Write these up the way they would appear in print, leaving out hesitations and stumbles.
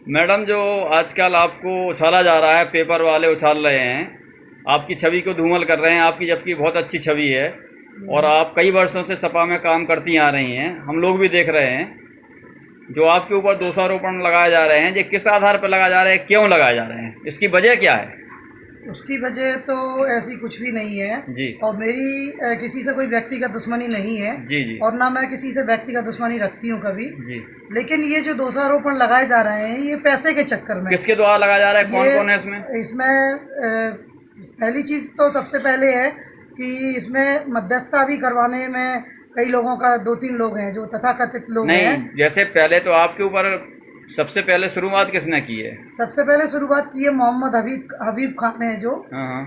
Madam, जो आजकल आपको उछाला जा रहा है, पेपर वाले उछाल रहे हैं, आपकी छवि को धूमल कर रहे हैं, आपकी जबकि बहुत अच्छी छवि है और आप कई वर्षों से सपा में काम करती आ रही हैं, हम लोग भी देख रहे हैं। जो आपके ऊपर दोषारोपण लगाए जा रहे हैं, ये किस आधार पर लगाए जा रहे हैं, क्यों लगाए जा रहे हैं, इसकी वजह क्या है? उसकी वजह तो ऐसी कुछ भी नहीं है जी। और मेरी किसी से कोई व्यक्तिगत दुश्मनी नहीं है। जी जी। और ना मैं किसी से व्यक्तिगत दुश्मनी रखती हूँ कभी। जी। लेकिन ये जो दोषारोपण लगाए जा रहे हैं ये पैसे के चक्कर में। किसके द्वारा लगाया जा रहा है, कौन कौन है इसमें? पहली चीज़ तो सबसे पहले है कि इसमें मध्यस्थता भी करवाने में कई लोगों का 2-3 लोग हैं जो तथाकथित लोग हैं। नहीं, जैसे पहले तो आपके ऊपर सबसे पहले शुरुआत किसने की है? सबसे पहले शुरुआत की है मोहम्मद हबीब खान ने, जो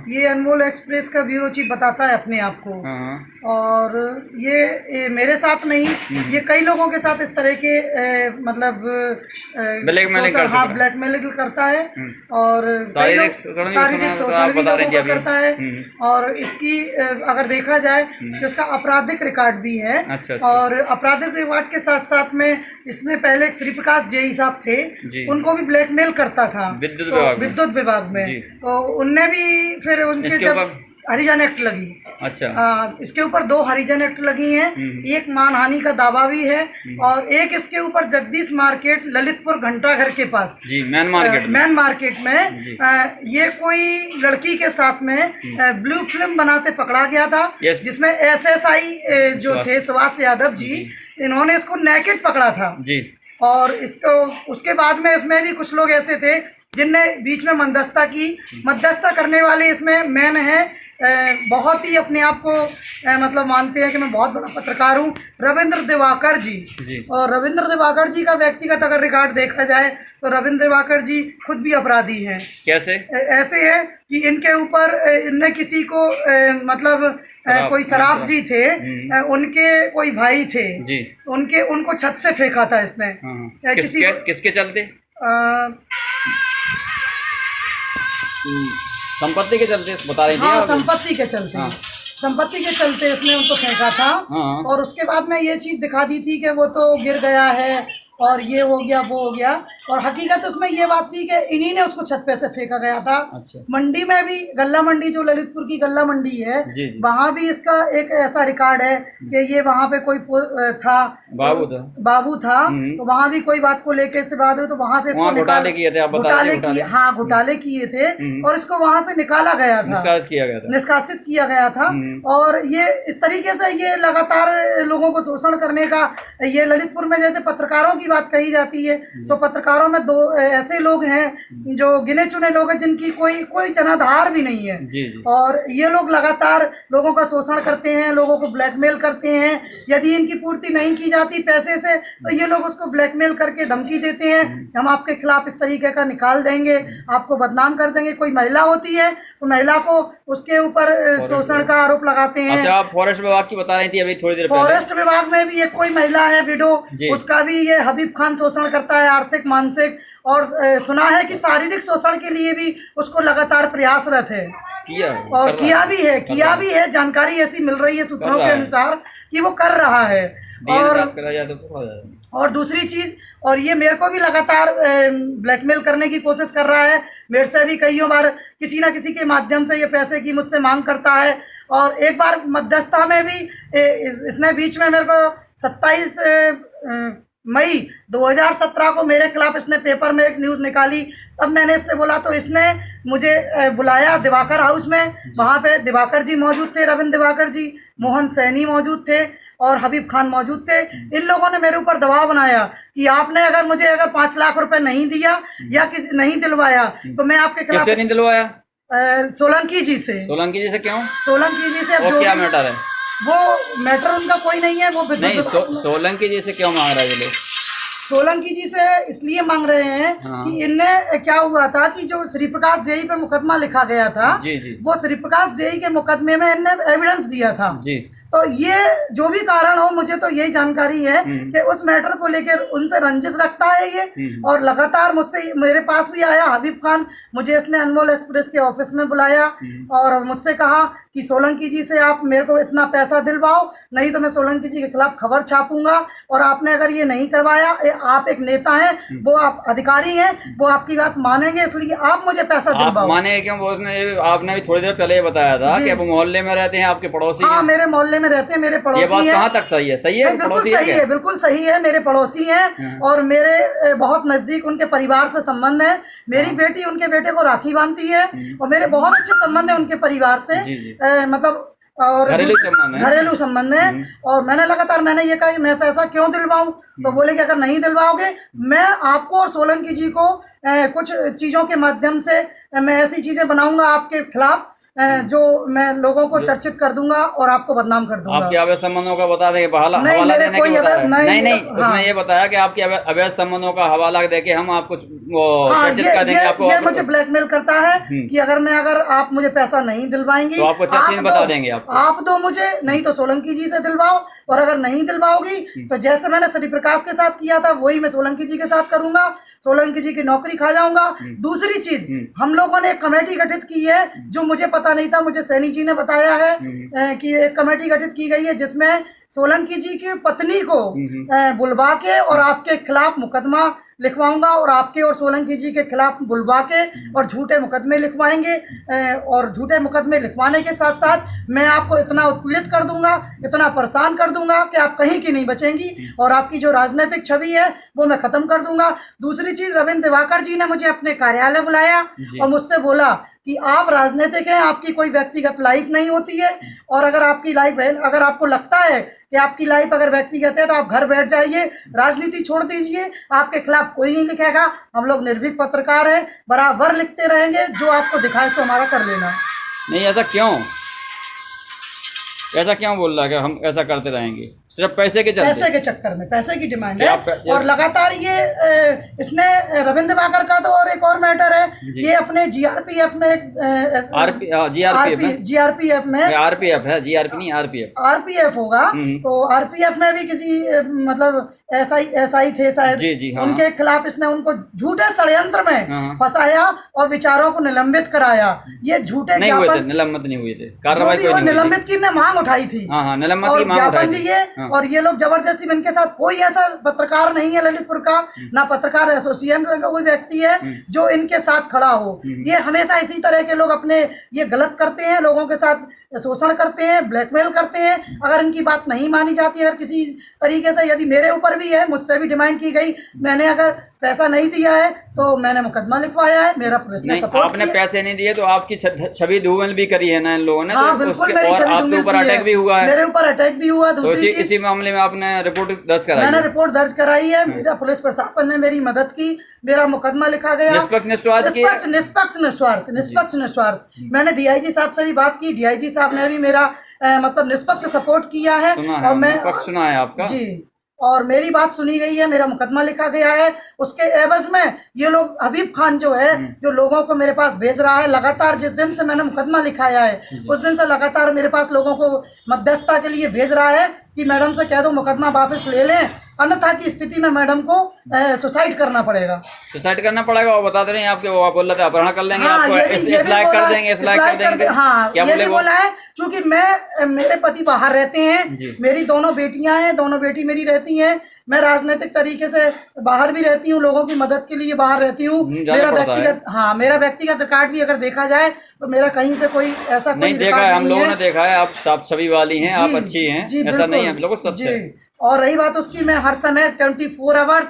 ये अनमोल एक्सप्रेस का ब्यूरो चीफ बताता है अपने आप को। और ये मेरे साथ नहीं, ये कई लोगों के साथ इस तरह के मतलब ब्लैकमेलिंग करता है और शारीरिक शोषण भी लोगों को करता है। और इसकी अगर देखा जाए तो इसका आपराधिक रिकॉर्ड भी है। और आपराधिक रिकॉर्ड के साथ साथ में इसने पहले श्री प्रकाश जेई साहब थे, उनको भी ब्लैकमेल करता था विद्युत विभाग में। तो उनने भी फिर उनके जब हरिजन एक्ट लगी, इसके ऊपर 2 हरिजन एक्ट लगी हैं, एक मानहानि का दावा भी है और एक इसके ऊपर जगदीश मार्केट ललितपुर घंटाघर के पास मैन मार्केट में ये कोई लड़की के साथ में ब्लू फिल्म बनाते पकड़ा गया था, जिसमें SSI जो थे सुभाष यादव जी, इन्होंने इसको नेकेड पकड़ा था। और इसको उसके बाद में इसमें भी कुछ लोग ऐसे थे जिनने बीच में मध्यस्थता करने वाले इसमें मैन है। बहुत ही अपने आप को मतलब मानते हैं कि मैं बहुत बड़ा पत्रकार हूँ, रविंद्र दिवाकर जी। और रविंद्र दिवाकर जी का व्यक्तिगत अगर रिकॉर्ड देखा जाए तो रविंद्र दिवाकर जी खुद भी अपराधी हैं। कैसे? ऐसे है कि इनके ऊपर इनने किसी को मतलब कोई सराफ जी थे, उनके कोई भाई थे जी, उनको छत से फेंका था इसने। किसके चलते? संपत्ति के चलते बता रही थी। हाँ, संपत्ति के चलते। संपत्ति के चलते इसने उनको फेंका था। और उसके बाद में ये चीज़ दिखा दी थी कि वो तो गिर गया है और ये हो गया वो हो गया, और हकीकत उसमें ये बात थी कि इन्हीं ने उसको छत पे से फेंका गया था। मंडी में भी, गल्ला मंडी जो ललितपुर की गल्ला मंडी है, वहाँ भी इसका एक ऐसा रिकॉर्ड है कि ये वहाँ पे कोई था, बाबू था तो वहाँ भी कोई बात को लेके से बात हुई तो वहाँ से इसको घोटाले किए थे और इसको वहाँ से निकाला गया था, निष्कासित किया गया था। और ये इस तरीके से ये लगातार लोगों को शोषण करने का, ये ललितपुर में जैसे पत्रकारों की बात कही जाती है तो पत्रकारों में 2 ऐसे लोग हैं जो गिने चुने लोग हैं जिनकी कोई जनाधार भी नहीं है। और ये लोग लगातार लोगों का शोषण करते हैं, लोगों को ब्लैकमेल करते हैं। यदि इनकी पूर्ति नहीं की जाती पैसे से तो ये लोग उसको ब्लैकमेल करके धमकी देते हैं, हम आपके खिलाफ इस तरीके का निकाल देंगे, आपको बदनाम कर देंगे। कोई महिला होती है तो महिला को उसके ऊपर शोषण का आरोप लगाते हैं। अच्छा, आप फॉरेस्ट विभाग की बता रही थी अभी थोड़ी देर पहले। फॉरेस्ट विभाग में भी एक कोई महिला है विडो, उसका भी ये हबीब खान शोषण करता है, आर्थिक मानसिक, और सुना है कि शारीरिक शोषण के लिए भी उसको लगातार प्रयासरत है। किया भी है। जानकारी ऐसी मिल रही है सूत्रों के अनुसार कि वो कर रहा है। और दूसरी चीज, और ये मेरे को भी लगातार ब्लैकमेल करने की कोशिश कर रहा है। मेरे से भी कई बार किसी ना किसी के माध्यम से ये पैसे की मुझसे मांग करता है। और एक बार मध्यस्थता में भी इसने बीच में मेरे को 27 मई 2017 को मेरे खिलाफ इसने पेपर में एक न्यूज़ निकाली। तब मैंने इससे बोला तो इसने मुझे बुलाया दिवाकर हाउस में, वहाँ पे दिवाकर जी मौजूद थे, रविंद्र दिवाकर जी, मोहन सैनी मौजूद थे और हबीब खान मौजूद थे। इन लोगों ने मेरे ऊपर दबाव बनाया कि आपने मुझे 5 लाख रुपए नहीं दिया या किसी नहीं दिलवाया तो मैं आपके खिलाफ। किससे नहीं दिलवाया? सोलंकी जी से। सोलंकी जी से क्यों? सोलंकी जी से। अब जो क्या मैटर है? वो मैटर उनका कोई नहीं है। वो नहीं, सोलंकी जी से क्यों मांग रहे हैं ये लोग? सोलंकी जी से इसलिए मांग रहे हैं कि इनने क्या हुआ था कि जो श्री प्रकाश जेई पे मुकदमा लिखा गया था, वो श्री प्रकाश जेई के मुकदमे में इनने एविडेंस दिया था तो ये जो भी कारण हो, मुझे तो यही जानकारी है कि उस मैटर को लेकर उनसे रंजिश रखता है ये। और लगातार मुझसे, मेरे पास भी आया हबीब खान, मुझे इसने अनमोल एक्सप्रेस के ऑफिस में बुलाया और मुझसे कहा कि सोलंकी जी से आप मेरे को इतना पैसा दिलवाओ, नहीं तो मैं सोलंकी जी के खिलाफ खबर छापूंगा, और आपने अगर ये नहीं करवाया, आप एक नेता हैं, वो आप अधिकारी हैं, वो आपकी बात मानेंगे, इसलिए आप मुझे पैसा दिलवाओ। माने क्यों? आपने भी थोड़ी देर पहले ये बताया था कि आप मोहल्ले में रहते हैं, आपके पड़ोसी हाँ, मेरे मोहल्ले में रहते हैं, मेरे पड़ोसी हैं। ये बात कहाँ तक सही है? सही है, बिल्कुल सही है, बिल्कुल सही है, मेरे पड़ोसी हैं और मेरे बहुत नजदीक उनके परिवार से संबंध है। मेरी बेटी उनके बेटे को राखी बांधती है और मेरे बहुत अच्छे संबंध है उनके परिवार से, मतलब और घरेलू संबंध है। और मैंने ये कहा कि मैं पैसा क्यों दिलवाऊं, तो बोले कि अगर नहीं दिलवाओगे, मैं आपको और सोलंकी जी को कुछ चीजों के माध्यम से मैं ऐसी चीजें बनाऊंगा आपके खिलाफ जो मैं लोगों को चर्चित कर दूंगा और आपको बदनाम कर दूंगा। आपके अवैध संबंधों का बता देंगे, नहीं, ये बताया कि आपके अवैध संबंधों का हवाला देके हम आपको चर्चित कर देंगे। आपको ये मुझे ब्लैकमेल करता है कि अगर आप मुझे पैसा नहीं दिलवाएंगी तो आपको चर्चित बता देंगे। आप दो मुझे, नहीं तो सोलंकी जी से दिलवाओ, और अगर नहीं दिलवाओगी तो जैसे मैंने श्री प्रकाश के साथ किया था वही मैं सोलंकी जी के साथ करूंगा, सोलंकी जी की नौकरी खा जाऊंगा। दूसरी चीज, हम लोगों ने एक कमेटी गठित की है, जो मुझे पता नहीं था, मुझे सैनी जी ने बताया है कि एक कमेटी गठित की गई है जिसमें सोलंकी जी की पत्नी को बुलवा के और आपके खिलाफ मुकदमा लिखवाऊंगा, और आपके और सोलंकी जी के खिलाफ बुलवा के और झूठे मुकदमे लिखवाएंगे। और झूठे मुकदमे लिखवाने के साथ साथ मैं आपको इतना उत्पीड़ित कर दूंगा, इतना परेशान कर दूंगा कि आप कहीं की नहीं बचेंगी, और आपकी जो राजनीतिक छवि है वो मैं खत्म कर दूंगा। दूसरी चीज, रविंद्र दिवाकर जी ने मुझे अपने कार्यालय बुलाया और मुझसे बोला कि आप राजनीतिक हैं, आपकी कोई व्यक्तिगत लाइफ नहीं होती है, और अगर आपकी लाइफ है, अगर आपको लगता है कि आपकी लाइफ अगर व्यक्तिगत है तो आप घर बैठ जाइए, राजनीति छोड़ दीजिए, आपके खिलाफ कोई नहीं लिखेगा, हम लोग निर्भीक पत्रकार हैं, बराबर लिखते रहेंगे, जो आपको दिखाए तो हमारा कर लेना। नहीं, ऐसा क्यों बोल रहा है कि हम ऐसा करते रहेंगे? सिर्फ पैसे के चक्कर में, पैसे की डिमांड है। और लगातार ये इसने रविंद्र दिवाकर का तो और एक और मैटर है, ये अपने जीआरपीएफ में आरपीएफ होगा, तो आरपीएफ में भी किसी मतलब एसआई थे शायद, उनके खिलाफ इसने उनको झूठे षड्यंत्र में फंसाया और विचारों को निलंबित कराया। ये झूठे ज्ञापन निलंबित नहीं हुए थे, कार्रवाई निलंबित की मांग उठाई थी और ज्ञापन दिए, और ये लोग जबरदस्ती में, इनके साथ कोई ऐसा पत्रकार नहीं है ललितपुर का, ना पत्रकार एसोसिएशन का कोई व्यक्ति है जो इनके साथ खड़ा हो। ये हमेशा इसी तरह के लोग अपने ये गलत करते हैं, लोगों के साथ शोषण करते हैं, ब्लैकमेल करते हैं। अगर इनकी बात नहीं मानी जाती है, अगर किसी तरीके से, यदि मेरे ऊपर भी है, मुझसे भी डिमांड की गई, मैंने अगर पैसा नहीं दिया है तो मैंने मुकदमा लिखवाया है, मेरा पुलिस ने सपोर्ट आपने पैसे नहीं दिए तो आपकी छवि धूमिल भी करी है ना इन लोगों ने। हाँ, बिल्कुल, मेरी छवि धूमिल ऊपर अटैक भी हुआ है, मेरे ऊपर अटैक भी हुआ। दूसरी चीज, इसी मामले में आपने रिपोर्ट दर्ज कराई? मैंने रिपोर्ट दर्ज कराई है, मेरा पुलिस प्रशासन ने मेरी मदद की, मेरा मुकदमा लिखा गया। निष्पक्ष निस्वार्थ। मैंने डीआईजी साहब से भी बात की, डीआईजी साहब ने भी मेरा मतलब निष्पक्ष सपोर्ट किया है, और मैं सुना है आपका जी, और मेरी बात सुनी गई है, मेरा मुकदमा लिखा गया है। उसके एवज में ये लोग, हबीब खान जो है, जो लोगों को मेरे पास भेज रहा है लगातार, जिस दिन से मैंने मुकदमा लिखाया है उस दिन से लगातार मेरे पास लोगों को मध्यस्थता के लिए भेज रहा है कि मैडम से कह दो मुकदमा वापस ले लें, अन्यथा की स्थिति में मैडम को सुसाइड करना पड़ेगा। सुसाइड करना पड़ेगा, वो बता दे रहे हैं आपके, वो बोल रहे थे अपहरण कर लेंगे, आपको कर देंगे। हाँ, ये भी बोला है, क्योंकि मेरे पति बाहर रहते हैं, मेरी दोनों बेटियां हैं, दोनों बेटी मेरी रहती हैं, मैं राजनीतिक तरीके से बाहर भी रहती हूँ, लोगों की मदद के लिए बाहर रहती हूँ। मेरा व्यक्तिगत रिकॉर्ड भी अगर देखा जाए तो मेरा कहीं से कोई ऐसा कोई देखा है, हम लोगों ने देखा है, आप छवि वाली हैं, आप अच्छी हैं, ऐसा नहीं है, बिल्कुल सच है। और रही बात उसकी, मैं हर समय 24 आवर्स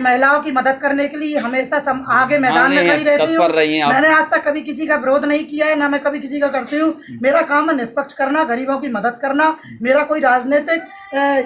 महिलाओं की मदद करने के लिए हमेशा आगे मैदान में खड़ी रहती हूँ। मैंने आज तक कभी किसी का विरोध नहीं किया है, ना मैं कभी किसी का करती हूँ। मेरा काम है निष्पक्ष करना, गरीबों की मदद करना। मेरा कोई राजनीतिक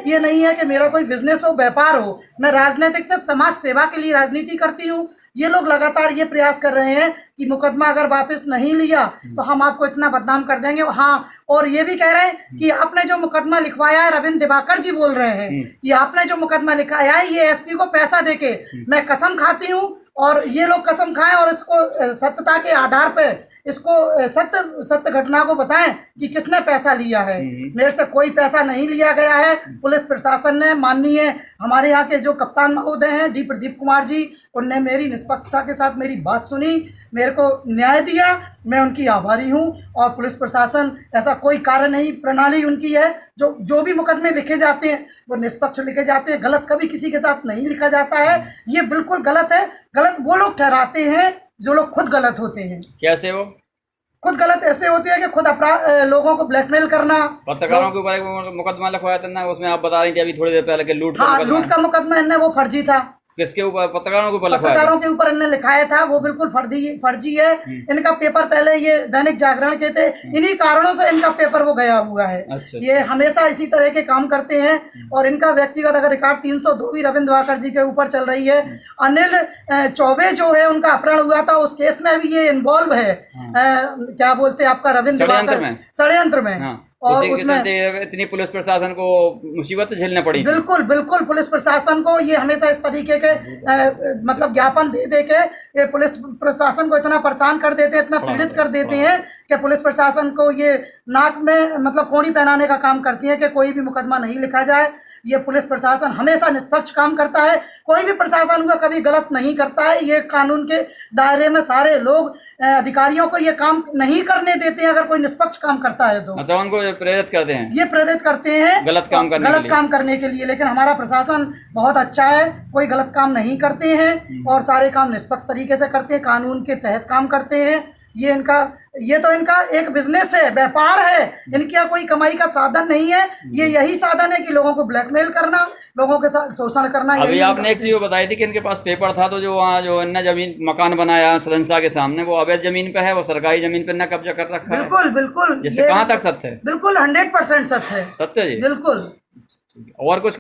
ये नहीं है कि मेरा कोई बिजनेस हो, व्यापार हो। मैं राजनीतिक सिर्फ समाज सेवा के लिए राजनीति करती हूँ। ये लोग लगातार ये प्रयास कर रहे हैं कि मुकदमा अगर वापस नहीं लिया तो हम आपको इतना बदनाम कर देंगे। हाँ, और ये भी कह रहे हैं कि आपने जो मुकदमा लिखवाया है, रविंद्र दिवाकर जी बोल रहे हैं कि आपने जो मुकदमा लिखाया है, ये एसपी को पैसा देके, मैं कसम खाती हूँ और ये लोग कसम खाएं और इसको सत्यता के आधार पर इसको सत्य घटना को बताएं कि किसने पैसा लिया है। मेरे से कोई पैसा नहीं लिया गया है। पुलिस प्रशासन ने, माननीय हमारे यहाँ के जो कप्तान महोदय हैं डी प्रदीप कुमार जी, उनने मेरी निष्पक्षता के साथ मेरी बात सुनी, मेरे को न्याय दिया, मैं उनकी आभारी हूँ। और पुलिस प्रशासन, ऐसा कोई कार्य नहीं, प्रणाली उनकी है। जो भी मुकदमे लिखे जाते हैं वो निष्पक्ष लिखे जाते हैं, गलत कभी किसी के साथ नहीं लिखा जाता है। ये बिल्कुल गलत है। गलत वो लोग ठहराते हैं जो लोग खुद गलत होते हैं। कैसे वो खुद गलत ऐसे होती है कि खुद लोगों को ब्लैकमेल करना। पत्रकारों के ऊपर एक मुकदमा लिखवाया था ना, उसमें आप बता रही थी अभी थोड़ी देर पहले कि लूट का मुकदमा है, वो फर्जी था। किसके ऊपर? पत्रकारों के ऊपर? पत्रकारों के ऊपर इन्हें लिखाया था, वो बिल्कुल फर्जी है। इनका पेपर पहले ये दैनिक जागरण के थे, इन्हीं कारणों से इनका पेपर वो गया हुआ है। अच्छा। ये हमेशा इसी तरह के काम करते हैं। और इनका व्यक्तिगत अगर रिकॉर्ड 302 भी रविंद्र वाकर जी के ऊपर चल रही है। अनिल चौबे जो है, उनका अपहरण हुआ था, उस केस में भी ये इन्वॉल्व है। क्या बोलते हैं आपका, रविंद्र वाकर षड्यंत्र में। और उसमें इतनी पुलिस प्रशासन को मुसीबत झेलनी पड़ी। बिल्कुल बिल्कुल, पुलिस प्रशासन को ये हमेशा इस तरीके के मतलब ज्ञापन दे के ये पुलिस प्रशासन को इतना परेशान कर देते हैं, इतना पीड़ित कर देते हैं कि पुलिस प्रशासन को ये नाक में मतलब कोड़ी पहनाने का काम करती है कि कोई भी मुकदमा नहीं लिखा जाए। ये पुलिस प्रशासन हमेशा निष्पक्ष काम करता है, कोई भी प्रशासन का कभी गलत नहीं करता है। ये कानून के दायरे में सारे लोग अधिकारियों को ये काम नहीं करने देते हैं अगर कोई निष्पक्ष काम करता है तो। अच्छा, उनको प्रेरित करते हैं, ये प्रेरित करते हैं गलत काम करने के लिए। लेकिन हमारा प्रशासन बहुत अच्छा है, कोई गलत काम नहीं करते हैं और सारे काम निष्पक्ष तरीके से करते हैं, कानून के तहत काम करते हैं। ये तो इनका एक बिजनेस है, व्यापार है, इनका कोई कमाई का साधन नहीं है। ये यही साधन है कि लोगों को ब्लैकमेल करना, लोगों के साथ शोषण करना। अभी आपने एक चीज बताई थी कि इनके पास पेपर था, तो जो वहाँ जो इनने जमीन मकान बनाया सदनसा के सामने, वो अवैध जमीन पे है, वो सरकारी जमीन पे इनने कब्जा कर रखा है। बिल्कुल बिल्कुल, जिससे कहाँ तक सत्य है? बिल्कुल 100% सत्य है। सत्य जी, बिल्कुल। और कुछ